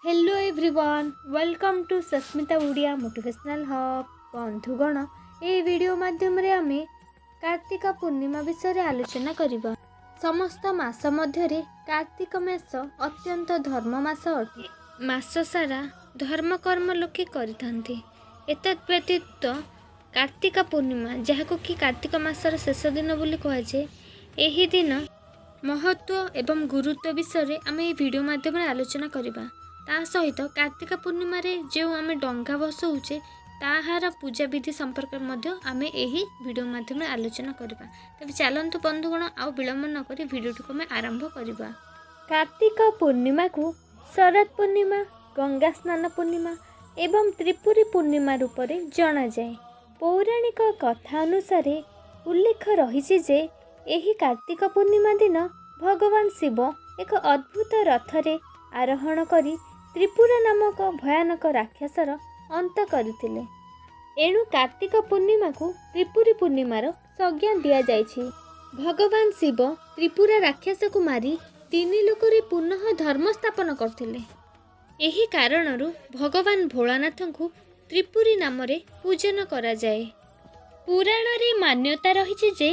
Hello everyone, welcome to Sasmita Odia motivational hub. बंधुगण, ये video माध्यम रे आमे कार्तिक पूर्णिमा विषय रे आलोचना करिबा। समस्त मास मध्य कार्तिक मास अत्यंत धर्म मास अटे। मास सारा धर्म कर्म लोके करिथांती। एतत् व्यतीत कार्तिक पूर्णिमा जहाको कि कार्तिक मासर शेष दिन बोली कह जाए, एही दिन महत्व एवं गुरुत्व विषय आम ये वीडियो माध्यम आलोचना करिबा। ता सहित कार्तिक पूर्णिमा रे जो आम डंगा बसौचे ताहार पूजा विधि संपर्क आम यही वीडियो माध्यम आलोचना करबा। तबे चलंतु बंधुगण, आउ विलंब न करी वीडियो को आम आरंभ करबा। कार्तिक पूर्णिमा को शरद पूर्णिमा, गंगा स्नान पूर्णिमा एवं त्रिपुरी पूर्णिमा रूप से जना जाए। पौराणिक कथा अनुसार उल्लेख रही जे एही कार्तिक पूर्णिमा दिन भगवान शिव एक अद्भुत रथरे आरोहण करी त्रिपुरा नामक भयानक राक्षसर अंत करथिले। एणु कार्तिक पूर्णिमा को त्रिपुरी पूर्णिमार संज्ञा दिया जायछि। भगवान शिव त्रिपुरा राक्षस को मारी तीन लोकरे पुनः धर्म स्थापन करथिले। एही कारणरू भगवान भोलानाथ को त्रिपुरी नाम रे पूजन करा जाए। पुराण रे मान्यता रही जे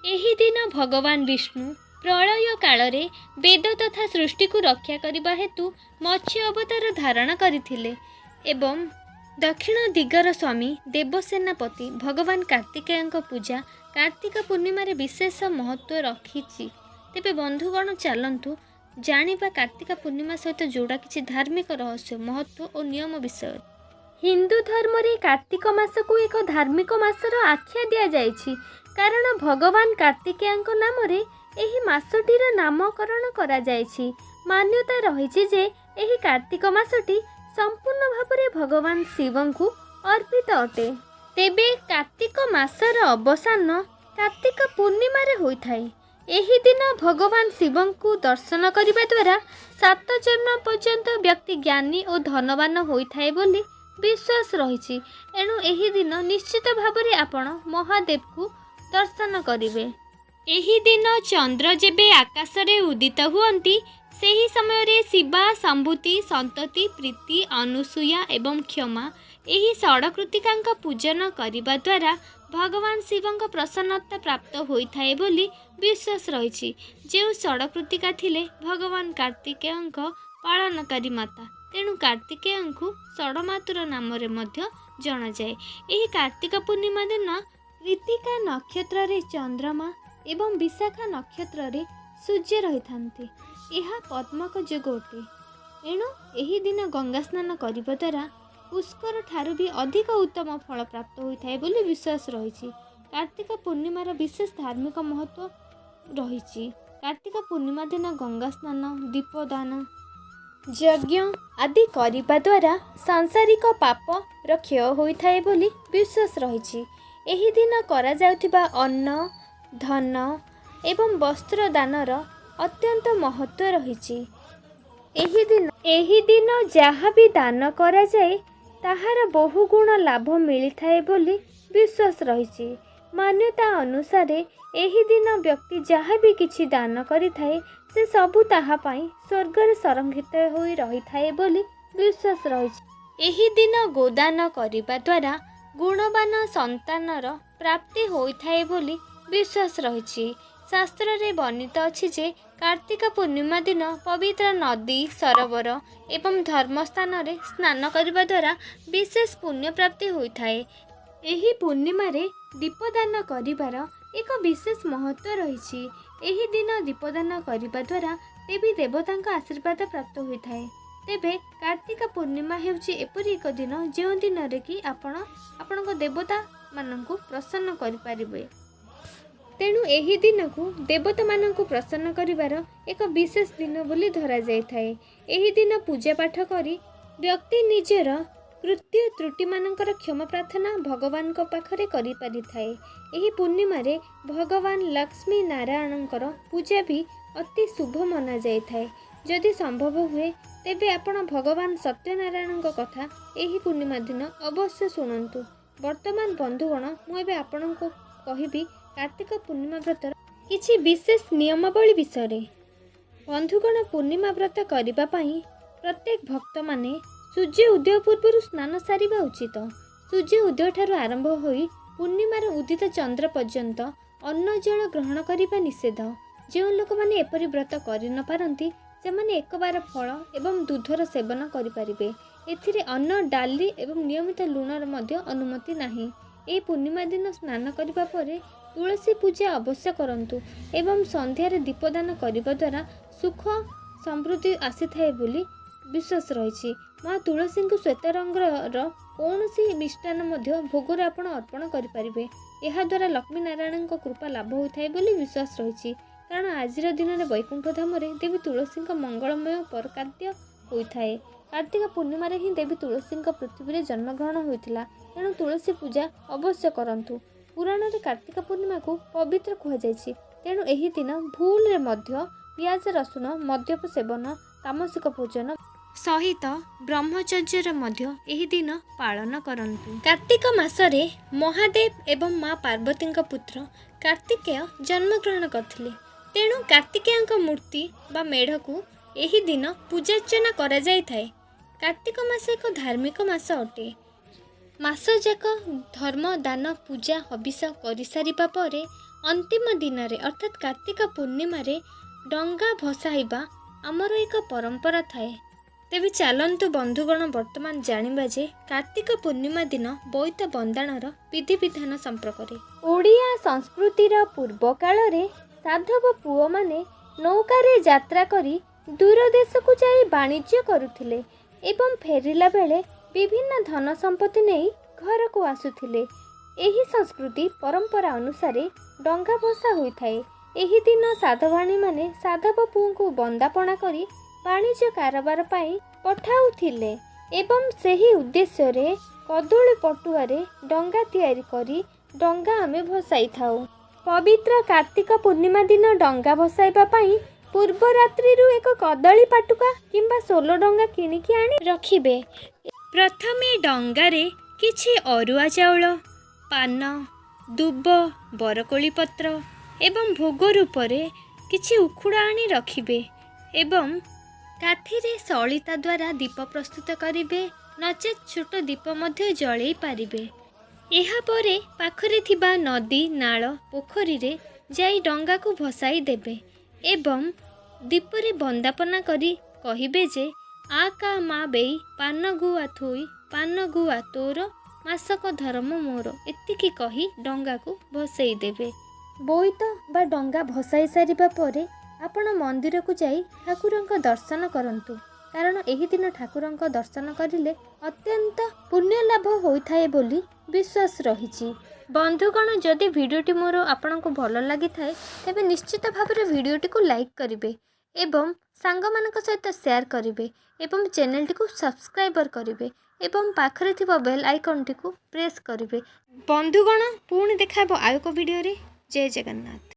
एही दिन भगवान विष्णु प्रलय कालरे वेद तथा सृष्टि को रक्षा करने हेतु मत्स्य अवतार धारण करथिले एवं दक्षिण दिगर स्वामी देवसेनापति भगवान कार्तिकेय पूजा कार्तिक पूर्णिमा रे विशेष महत्व रखिछि। तेबे बंधुगण, चलंतु जानिबा कार्तिक पूर्णिमा सहित जोड़ा किछि धार्मिक रहस्य, महत्व और नियम विषय। हिंदू धर्म रे कार्तिक मास को एक धार्मिक मासर आख्या दिया जायछि, कारण भगवान कार्तिकेय नाम रे एही मासटीर नामकरण करा जायछि। मान्यता रही जे एही कार्तिक मासटी संपूर्ण भावरे भगवान शिवं को अर्पित अटे। तेबे कार्तिक मासर अवसान कार्तिक पूर्णिमा रे होइथाय। एही दिन भगवान शिवं को दर्शन करिबा द्वारा 7 जन्म पर्यंत व्यक्ति ज्ञानी और धनवान होइथाय बोली विश्वास रही। एणु एही दिन निश्चित भावरे आपण महादेव को दर्शन करिवे। एही दिन चंद्र जेबे आकाश रे उदित हुअंती सेही समय रे शिवा, संभूति, संतति, प्रीति, अनुसूया एवं क्षमा एही षडकृतिकांक पूजन करिबा द्वारा भगवान शिवंक प्रसन्नता प्राप्त होइथाय बोली विश्वास रही। जो षडकृतिका थिले भगवान कार्तिकेयंक पालनकारी माता, तेणु कार्तिकेयं को षडमातुर नाम रे मध्य जना जाए। एही कार्तिक पूर्णिमा दिन कृतिका नक्षत्र रे चंद्रमा एवं विशाखा नक्षत्र रे सूर्य रही थांती। यह पद्मक जोग अटे। एणु एही दिन गंगा स्नान करिबा द्वारा पुष्कर ठारू भी अधिक उत्तम फल प्राप्त होइथाय बोली विश्वास रही। कार्तिक पूर्णिमार विशेष धार्मिक महत्व रही। कार्तिक पूर्णिमा दिन गंगा स्नान, दीपदान, यज्ञ आदि करिबा द्वारा सांसारिक पाप क्षय होइथाय बोली विश्वास रही। एही दिन करा जाउथिबा अन्न, धन एवं वस्त्र दानर अत्यंत महत्व रही। एही दिन जहाँ भी दान करा जाए ताहार बहुगुण लाभ मिलिथाए बोली विश्वास रही। मान्यता अनुसार एही दिन व्यक्ति जहाँ भी किछि दान करिथाए से सबु ताहा पाई स्वर्ग संरक्षित होई रहिथाए बोली विश्वास रही। एही दिन गोदान करिबा द्वारा गुणवान संतानर प्राप्ति होइथाए बोली विश्वास रही। शास्त्र रे वर्णित अछि जे कार्तिक पूर्णिमा दिन पवित्र नदी, सरोवर एवं धर्मस्थान रे स्नान करबा द्वारा विशेष पुण्य प्राप्ति होइथाए। एही पूर्णिमा रे दीपदान करिबार एक विशेष महत्व रही। एही दिन दीपदान करिबा द्वारा देवी देवतांक आशीर्वाद प्राप्त होइथाए। तेबे कार्तिक पूर्णिमा हेउची एपरि एक दिन जो दिन रे कि आपणक देवता माननकु प्रसन्न करि पारिबे। तेणु एही दिन को देवता माननकु प्रसन्न करिवार एक विशेष दिन बोली धरा जाइथाए। एही दिन पूजा पाठ करी व्यक्ति निजर कृत्य त्रुटि मानकर क्षमा प्रार्थना भगवान को पाखरे करि पारिथाए। एही पूर्णिमा रे भगवान लक्ष्मी नारायणकर पूजा भी अति शुभ मना जाइथाए। जदि संभव हुए तेबे आपण भगवान सत्यनारायण कथा एही पूर्णिमा दिन अवश्य शुणन्तु। वर्तमान बंधुगण, मु एबे आपणको कहिबी कार्तिक पूर्णिमा व्रतर किछि विशेष नियमावली विषय। बंधुगण, पूर्णिमा व्रत करने प्रत्येक भक्त माने सूर्य उदय पूर्व स्नान सारिबा उचित। सूर्य उदय ठारू आरंभ होई पूर्णिमार उदित चंद्र पर्यंत अन्न जल ग्रहण करने निषेध। जो लोक मैंने एपरी व्रत कर न पारती से एक बार फल एवं दूधर सेवन करें। एथिरे अन्न डाली एवं नियमित लुणर मध्य अनुमति नाही। ए पूर्णिमा दिन स्नान करने पर तुलसी पूजा अवश्य करंतु एवं संध्यार दीपदान करने द्वारा सुख समृद्धि आसी थाए बोली विश्वास रही। माँ तुलसी को श्वेत रंगर कौन सी मिष्टान भोगर आपण अर्पण करें। यह द्वारा लक्ष्मी नारायण कृपा लाभ होता है बोली विश्वास रही। कारण आज दिन में वैकुंठ धाम में देवी तुलसी मंगलमय पर कार्य होता है। कार्तिक पूर्णिमा ही देवी तुलसी पृथ्वी में जन्मग्रहण होता। तेणु तुलसी पूजा अवश्य करंतु। पुराण में कार्तिक पूर्णिमा को पवित्र कहुई। तेणु यही दिन भूल रे मध्य पियाज रसुण मद्यप सेवन तामसिक भोजन सहित ब्रह्मचर्यर मध्य एही दिन पालन करंतु। कार्तिक मासरे महादेव एवं माँ पार्वती पुत्र कार्तिकेय जन्मग्रहण करथिले। तेणु कार्तिकेय मूर्ति बा मेढ़ को एही दिन पूजार्चना करा जाय थाए। कार्तिक मास एक धार्मिक मास अटे। मास जाक धर्म दान पूजा हबिष कर सारिबा परे अंतिम दिन रे अर्थात कार्तिक पूर्णिमा रे डंगा भसाइबा आमर एक परंपरा थाए। तेबे चलतु बंधुगण वर्तमान जानिबा जे कार्तिक पूर्णिमा दिन बोईत बंदाणर विधि विधान संपर्क ओडिया संस्कृतिर पूर्व काल रे साधव पुओ माने नौकारे यात्रा करी दूर देश को जाई वाणिज्य करुथिले एवं फेरिला बेले विभिन्न धन संपत्ति नहीं घर को आसुथिले। एही संस्कृति परंपरा अनुसार डंगा भसा होइथाए। एही दिन साधवाणी माने साधव पुओ को बंदापना करी वाणिज्य कारोबार पाई पठाउथिले एवं सही उद्देश्य रे कदली पटुआरे डंगा तैयारी करी डंगा आमे भसाई थाउ। पवित्र कार्तिक पूर्णिमा दिन डंगा भसाइबा पाई पूर्व रात्रि एक कदली पाटुका किंबा सोलो डंगा किणिकी आनी रखिबे। प्रथमे डंगारे किछि अरुआ चाउल पान दुब बरकोली पत्र एवं भोग रूप किछि उखुड़ा आनी रखिबे एवं काठीरे सलिता द्वारा दीप प्रस्तुत करिबे नचेत छोट दीप मध्य जळेई पारिबे। एहा परे पाखरे थिबा नदी नाळ पोखरी रे जाई डंगा को भसाई देबे एवं दीपरे बंदापना करी कहिबे जे आ का मा बेई पान गुआ थोई पान गुआ तोर मासक धर्म मोर एतिकी कही डंगा को भसई देबे। बोईत बा डंगा भसाई सारिबा परे आपण मंदिर को जाई ठाकुरंक दर्शन करंतु। कारण एही दिन ठाकुरंक दर्शन करिले अत्यंत पुण्य लाभ होइथाए बोली विश्वास रहिछि। बंधुगण जदि भिडियोटी मोर आपनको भल लगी थाए तेबे निश्चित भाव में भिडियोटी को लाइक करिवे एवं सांगमानक सहित शेयर करिवे एवं चैनलटी को सब्सक्राइबर करिवे एवं पाखरे थिबा बेल आइकनटी को प्रेस करिवे। बंधुगण पुणी देखाबो आयो को भिडियो रे। जय जगन्नाथ।